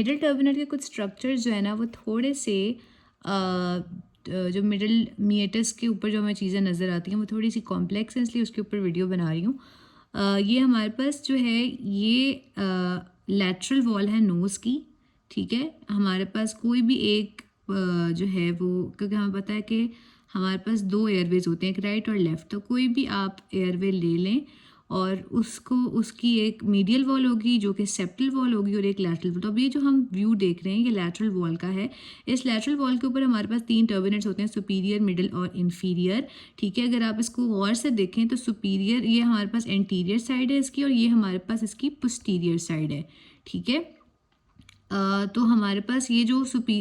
Middle turbinate के कुछ structures जो है ना वो थोड़े से जो मिडिल मीएटस के ऊपर जो हमें चीज़ें नज़र आती हैं वो थोड़ी सी कॉम्प्लेक्स हैं, इसलिए उसके ऊपर वीडियो बना रही हूँ। ये हमारे पास जो है ये लैटरल वॉल है नोज़ की, ठीक है। हमारे पास कोई भी एक जो है वो, क्योंकि हमें पता है कि हमारे पास दो एयरवेज होते हैं, एक राइट और लेफ़्ट, तो कोई भी आप एयरवे ले लें और उसको उसकी एक मीडियल वॉल होगी जो कि सेप्टल वॉल होगी और एक लैटरल वॉल। तो अब ये जो हम व्यू देख रहे हैं ये लैटरल वॉल का है। इस लैटरल वॉल के ऊपर हमारे पास 3 टर्बिनेट्स होते हैं, सुपीरियर, मिडिल और इन्फीरियर, ठीक है। अगर आप इसको गौर से देखें तो सुपीरियर ये हमारे पास एंटीरियर साइड है इसकी, और ये हमारे पास इसकी पोस्टीरियर साइड है, ठीक है। तो हमारे पास ये जो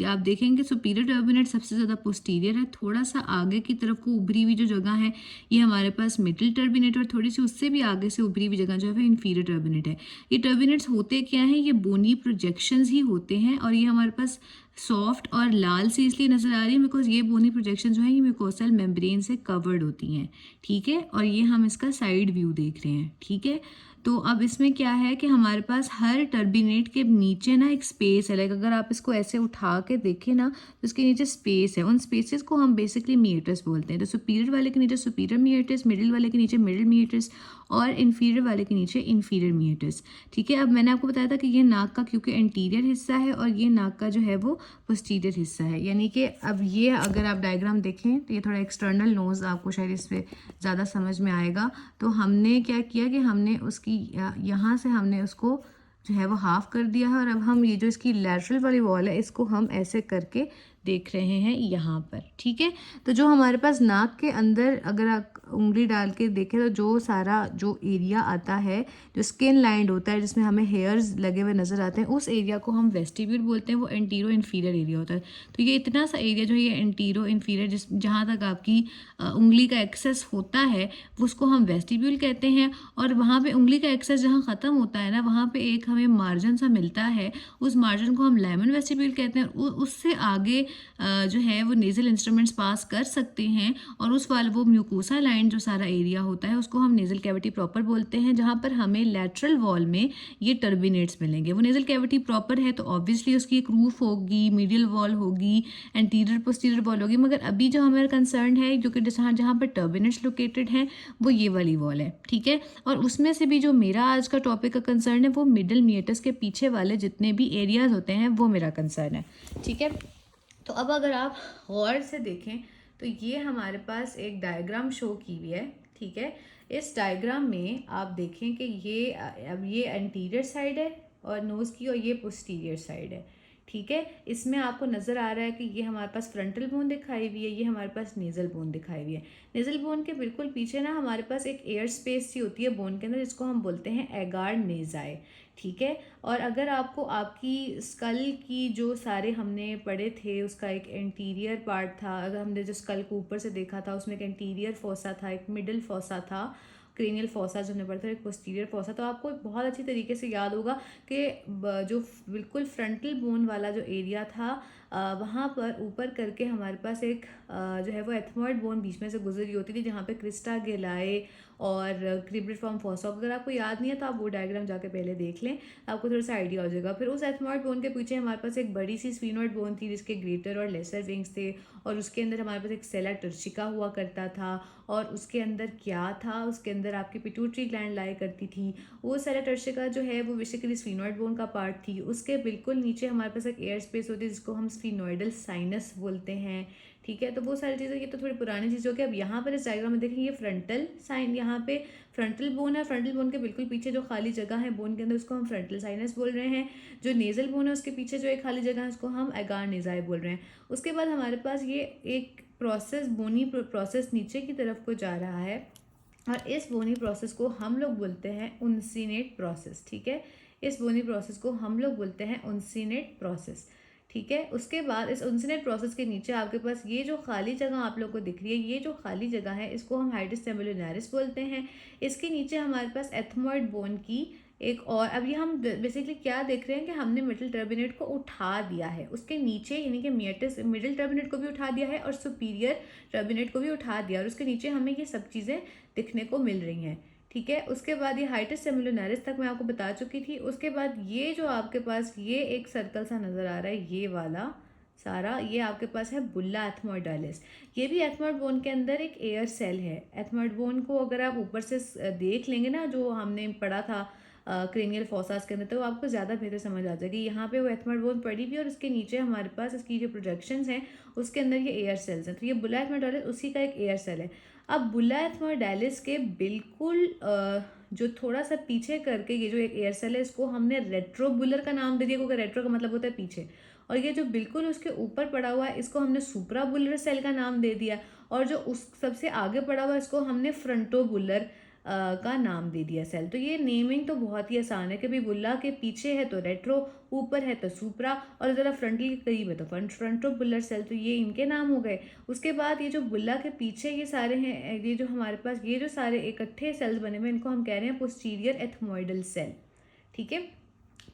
आप देखेंगे सुपीरियर टर्बिनेट सबसे ज़्यादा पोस्टीरियर है, थोड़ा सा आगे की तरफ को उभरी हुई जो जगह है ये हमारे पास मिडिल टर्बिनेट, और थोड़ी सी उससे भी आगे से उभरी हुई जगह जो है इन्फीरियर टर्बिनेट है। ये टर्बिनेट्स होते क्या हैं, ये बोनी प्रोजेक्शंस ही होते हैं, और ये हमारे पास सॉफ्ट और लाल से इसलिए नज़र आ रही है बिकॉज ये बोनी प्रोजेक्शन जो है ये म्यूकोसल मेम्ब्रेन से कवर्ड होती हैं, ठीक है। और ये हम इसका साइड व्यू देख रहे हैं, ठीक है। तो अब इसमें क्या है कि हमारे पास हर टर्बिनेट के नीचे ना एक स्पेस है, लाइक अगर आप इसको ऐसे उठा के देखें ना तो इसके नीचे स्पेस है, उन स्पेसेस को हम बेसिकली मीएटस बोलते हैं। तो सुपीरियर वाले के नीचे सुपीरियर मीएटस, मिडिल वाले के नीचे मिडिल मीएटस और इन्फीरियर वाले के नीचे इन्फीरियर मीएटस, ठीक है। अब मैंने आपको बताया था कि ये नाक का क्योंकि एंटीरियर हिस्सा है और ये नाक का जो है वो पोस्टीरियर हिस्सा है, यानी कि अब ये अगर आप डायग्राम देखें तो ये थोड़ा एक्सटर्नल नोज आपको शायद इस पर ज़्यादा समझ में आएगा। तो हमने क्या किया कि हमने उसकी यहाँ से हमने उसको जो है वो हाफ कर दिया है, और अब हम ये जो इसकी लैटरल वाली वॉल है इसको हम ऐसे करके देख रहे हैं यहाँ पर, ठीक है। तो जो हमारे पास नाक के अंदर अगर आप उंगली डाल के देखें तो जो सारा जो एरिया आता है जो स्किन लाइंड होता है जिसमें हमें हेयर्स लगे हुए नज़र आते हैं उस एरिया को हम वेस्टिब्यूल बोलते हैं, वो एंटीरो इन्फीरियर एरिया होता है। तो ये इतना सा एरिया जो है ये एंटीरो इन्फीरियर जिस जहाँ तक आपकी उंगली का एक्सेस होता है वो उसको हम वेस्टिब्यूल कहते हैं, और वहाँ पे उंगली का एक्सेस जहाँ ख़त्म होता है ना वहाँ पे एक हमें मार्जिन सा मिलता है, उस मार्जिन को हम लाइमन वेस्टिब्यूल कहते हैं। उससे आगे जो है वो नेज़ल इंस्ट्रूमेंट्स पास कर सकते हैं, और उस वाले वो म्यूकोसा लाइन जो सारा एरिया होता है उसको हम नेज़ल कैविटी प्रॉपर बोलते हैं, जहाँ पर हमें लैटरल वॉल में ये टर्बिनेट्स मिलेंगे। वो नेज़ल कैविटी प्रॉपर है तो ऑब्वियसली उसकी एक रूफ होगी, मीडियल वॉल होगी, एंटीरियर पोस्टीरियर वॉल होगी, मगर अभी जो हमारा कंसर्न है जो कि जहाँ पर टर्बिनेट्स लोकेटेड हैं वो ये वाली वॉल है, ठीक है। और उसमें से भी जो मेरा आज का टॉपिक का कंसर्न है वो मिडिल मीएटस के पीछे वाले जितने भी एरियाज होते हैं वो मेरा कंसर्न है, ठीक है। तो अब अगर आप गौर से देखें तो ये हमारे पास एक डायग्राम शो की हुई है, ठीक है। इस डायग्राम में आप देखें कि ये अब ये एंटीरियर साइड है और नोज़ की, और ये पोस्टीरियर साइड है, ठीक है। इसमें आपको नज़र आ रहा है कि ये हमारे पास फ्रंटल बोन दिखाई हुई है, ये हमारे पास नेज़ल बोन दिखाई हुई है। नेज़ल बोन के बिल्कुल पीछे ना हमारे पास एक एयर स्पेस सी होती है बोन के अंदर जिसको हम बोलते हैं एगार नेज़ाई, ठीक है। और अगर आपको आपकी स्कल की जो सारे हमने पढ़े थे उसका एक एंटीरियर पार्ट था, अगर हमने जो स्कल को ऊपर से देखा था उसमें एक एंटीरियर फोसा था, एक मिडिल फोसा था, क्रेनियल फोसा जो हमने पढ़ा था, एक पोस्टीरियर फोसा, तो आपको बहुत अच्छी तरीके से याद होगा कि जो बिल्कुल फ्रंटल बोन वाला जो एरिया था वहाँ पर ऊपर करके हमारे पास एक जो है वो एथमॉइड बोन बीच में से गुजरी होती थी जहाँ पे क्रिस्टा गेलाए और क्रिब्रिफॉर्म फोसा। अगर आपको याद नहीं है तो आप वो डायग्राम जाके पहले देख लें, आपको थोड़ा सा आइडिया हो जाएगा। फिर उस एथमॉइड बोन के पीछे हमारे पास एक बड़ी सी स्फीनोइड बोन थी जिसके ग्रेटर और लेसर विंग्स थे, और उसके अंदर हमारे पास एक सेला टर्शिका हुआ करता था, और उसके अंदर क्या था, उसके अंदर आपकी पिट्यूटरी ग्लैंड लाया करती थी। वो सेला टर्शिका जो है वो बेसिकली स्फीनोइड बोन का पार्ट थी। उसके बिल्कुल नीचे हमारे पास एक एयर स्पेस होती है जिसको हम स्फीनोइडल साइनस बोलते हैं, ठीक है। तो वो सारी चीज़ें, ये तो थोड़ी पुरानी चीज़ हो गई। अब यहाँ पर इस डायग्राम में देखें ये फ्रंटल साइन, यहाँ पे फ्रंटल बोन है, फ्रंटल बोन के बिल्कुल पीछे जो खाली जगह है बोन के अंदर उसको हम फ्रंटल साइनस बोल रहे हैं। जो नेजल बोन है उसके पीछे जो एक खाली जगह है उसको हम एगार नेज़ाई बोल रहे हैं। उसके बाद हमारे पास ये एक प्रोसेस, बोनी प्रोसेस नीचे की तरफ को जा रहा है, और इस बोनी प्रोसेस को हम लोग बोलते हैं उनसीनेट प्रोसेस, ठीक है। इस बोनी प्रोसेस को हम लोग बोलते हैं उनसीनेट प्रोसेस, ठीक है। उसके बाद इस उनसीनेट प्रोसेस के नीचे आपके पास ये जो खाली जगह आप लोग को दिख रही है, ये जो खाली जगह है इसको हम हाइडस सेमिलोनारिस बोलते हैं। इसके नीचे हमारे पास एथमॉइड बोन की एक और, अब ये हम बेसिकली क्या देख रहे हैं कि हमने मिडिल टर्बिनेट को उठा दिया है, उसके नीचे यानी कि मीएटस मिडिल टर्बिनेट को भी उठा दिया है और सुपीरियर टर्बिनेट को भी उठा दिया, और उसके नीचे हमें ये सब चीज़ें दिखने को मिल रही हैं, ठीक है। उसके बाद ये हाइटस सेमिलुनारिस तक मैं आपको बता चुकी थी। उसके बाद ये जो आपके पास ये एक सर्कल सा नज़र आ रहा है, ये वाला सारा, ये आपके पास है बुल्ला एथमोइडालिस। ये भी एथमोइड बोन के अंदर एक एयर सेल है। एथमोइड बोन को अगर आप ऊपर से देख लेंगे ना, जो हमने पढ़ा था क्रेनियल फोसास के अंदर, तो आपको ज़्यादा बेहतर समझ आ जाएगी। यहाँ पे वो एथमोइड बोन पड़ी भी, और इसके नीचे हमारे पास इसकी जो प्रोजेक्शंस हैं उसके अंदर ये एयर सेल्स हैं। तो ये बुल्ला एथमोइडालिस उसी का एक एयर सेल है। अब बुल्ला एथमोइडालिस के बिल्कुल जो थोड़ा सा पीछे करके ये जो एक एयर सेल है, इसको हमने रेट्रोबुलर का नाम दे दिया, क्योंकि रेट्रो का मतलब होता है पीछे। और ये जो बिल्कुल उसके ऊपर पड़ा हुआ है, इसको हमने सुप्राबुलर सेल का नाम दे दिया। और जो उस सबसे आगे पड़ा हुआ है, इसको हमने फ्रंटोबुलर का नाम दे दिया सेल। तो ये नेमिंग तो बहुत ही आसान है कि भाई बुल्ला के पीछे है तो रेट्रो, ऊपर है तो सुप्रा, और ज़रा फ्रंटल के करीब है तो फ्रंटोबुलर सेल। तो ये इनके नाम हो गए। उसके बाद ये जो बुल्ला के पीछे ये सारे हैं, ये जो हमारे पास ये जो सारे इकट्ठे सेल्स बने हुए, इनको हम कह रहे हैं पोस्टीरियर एथमोइडल सेल। ठीक है,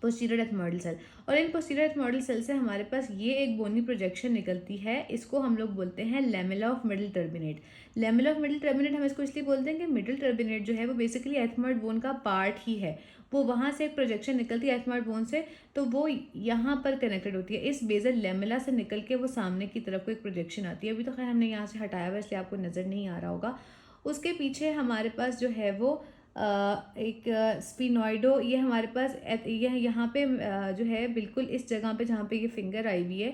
पोस्टीरियर एथमोइडल सेल। और इन पोस्टीरियर एथमोइडल सेल से हमारे पास ये एक बोनी प्रोजेक्शन निकलती है, इसको हम लोग बोलते हैं lamella of middle turbinate. Lamella of middle turbinate हम इसको इसलिए बोलते हैं कि मिडिल टर्बिनेट जो है वो बेसिकली एथमोइड बोन का पार्ट ही है। वो वहाँ से एक प्रोजेक्शन निकलती है एथमोइड बोन से, तो वो यहाँ पर कनेक्टेड होती है। इस बेजल लेमेला से निकल के वो सामने की तरफ को एक प्रोजेक्शन आती है। अभी तो खैर हमने यहाँ से हटाया हुआ, इसलिए आपको नज़र नहीं आ रहा होगा। उसके पीछे हमारे पास जो है वो एक स्फिनोइडो, ये हमारे पास यह यहाँ पे जो है बिल्कुल इस जगह पे जहाँ पे ये फिंगर आई हुई है,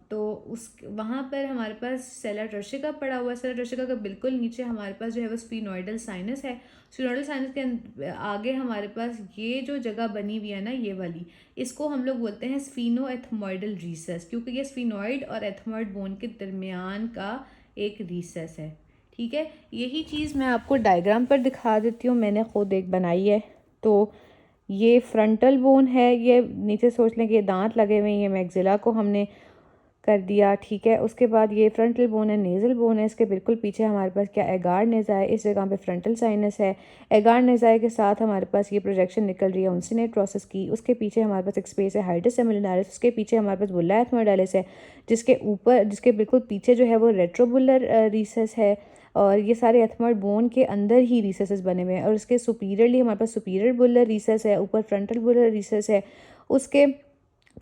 तो उस वहाँ पर हमारे पास सेला टर्शिका पड़ा हुआ है। सेला टर्शिका का बिल्कुल नीचे हमारे पास जो है वो स्फिनोइडल साइनस है। स्फिनोइडल साइनस के आगे हमारे पास ये जो जगह बनी हुई है ना, ये वाली, इसको हम लोग बोलते हैं स्फिनो एथमोइडल रीसस, क्योंकि ये स्फिनोइड और एथमोइड बोन के दरमियान का एक रीसस है। ठीक है, यही चीज़ मैं आपको डायग्राम पर दिखा देती हूँ, मैंने खुद एक बनाई है। तो ये फ्रंटल बोन है, ये नीचे सोच लें कि ये दांत लगे हुए हैं, ये मैक्सिला को हमने कर दिया। ठीक है, उसके बाद ये फ्रंटल बोन है, नेज़ल बोन है। इसके बिल्कुल पीछे हमारे पास क्या एगार नेज़ा है, इस जगह पे फ्रंटल साइनस है। एगार नेज़ा के साथ हमारे पास ये प्रोजेक्शन निकल रही है उनसिनेट प्रोसेस की। उसके पीछे हमारे पास एक स्पेस है हाइटस सेमिलुनारिस। उसके पीछे हमारे पास बुल्ला एथमोइडालिस है, जिसके बिल्कुल पीछे जो है वो रेट्रोबुलर रीसस है। और ये सारे एथमोइड बोन के अंदर ही रिसेसेस बने हुए हैं। और उसके सुपीरियरली हमारे पास सुपीरियर बुलर रिसेस है, ऊपर फ्रंटल बुलर रिसेस है। उसके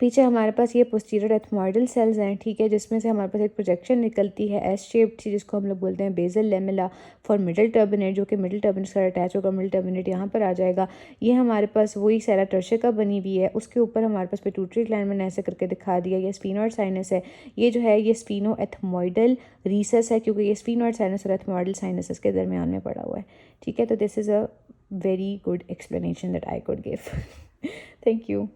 पीछे हमारे पास ये पोस्टीरियर एथमोइडल सेल्स हैं। ठीक है, जिसमें से हमारे पास एक प्रोजेक्शन निकलती है एस शेप्ड थी, जिसको हम लोग बोलते हैं basal lamella for middle turbinate, जो कि मिडिल टर्बिनेट से अटैच होगा। मिडिल टर्बिनेट यहाँ पर आ जाएगा। ये हमारे पास वही सेला टर्शिका बनी हुई है। उसके ऊपर हमारे पास पिट्यूटरी ग्लैंड मैंने ऐसे करके दिखा दिया। ये स्फिनोइड साइनस है, ये जो है ये स्फिनो एथमोइडल रीसस है, क्योंकि ये स्फिनोइड साइनस और एथमोइडल साइनस के दरमियान में पड़ा हुआ है। ठीक है, तो this is a very good explanation that I could give. Thank you.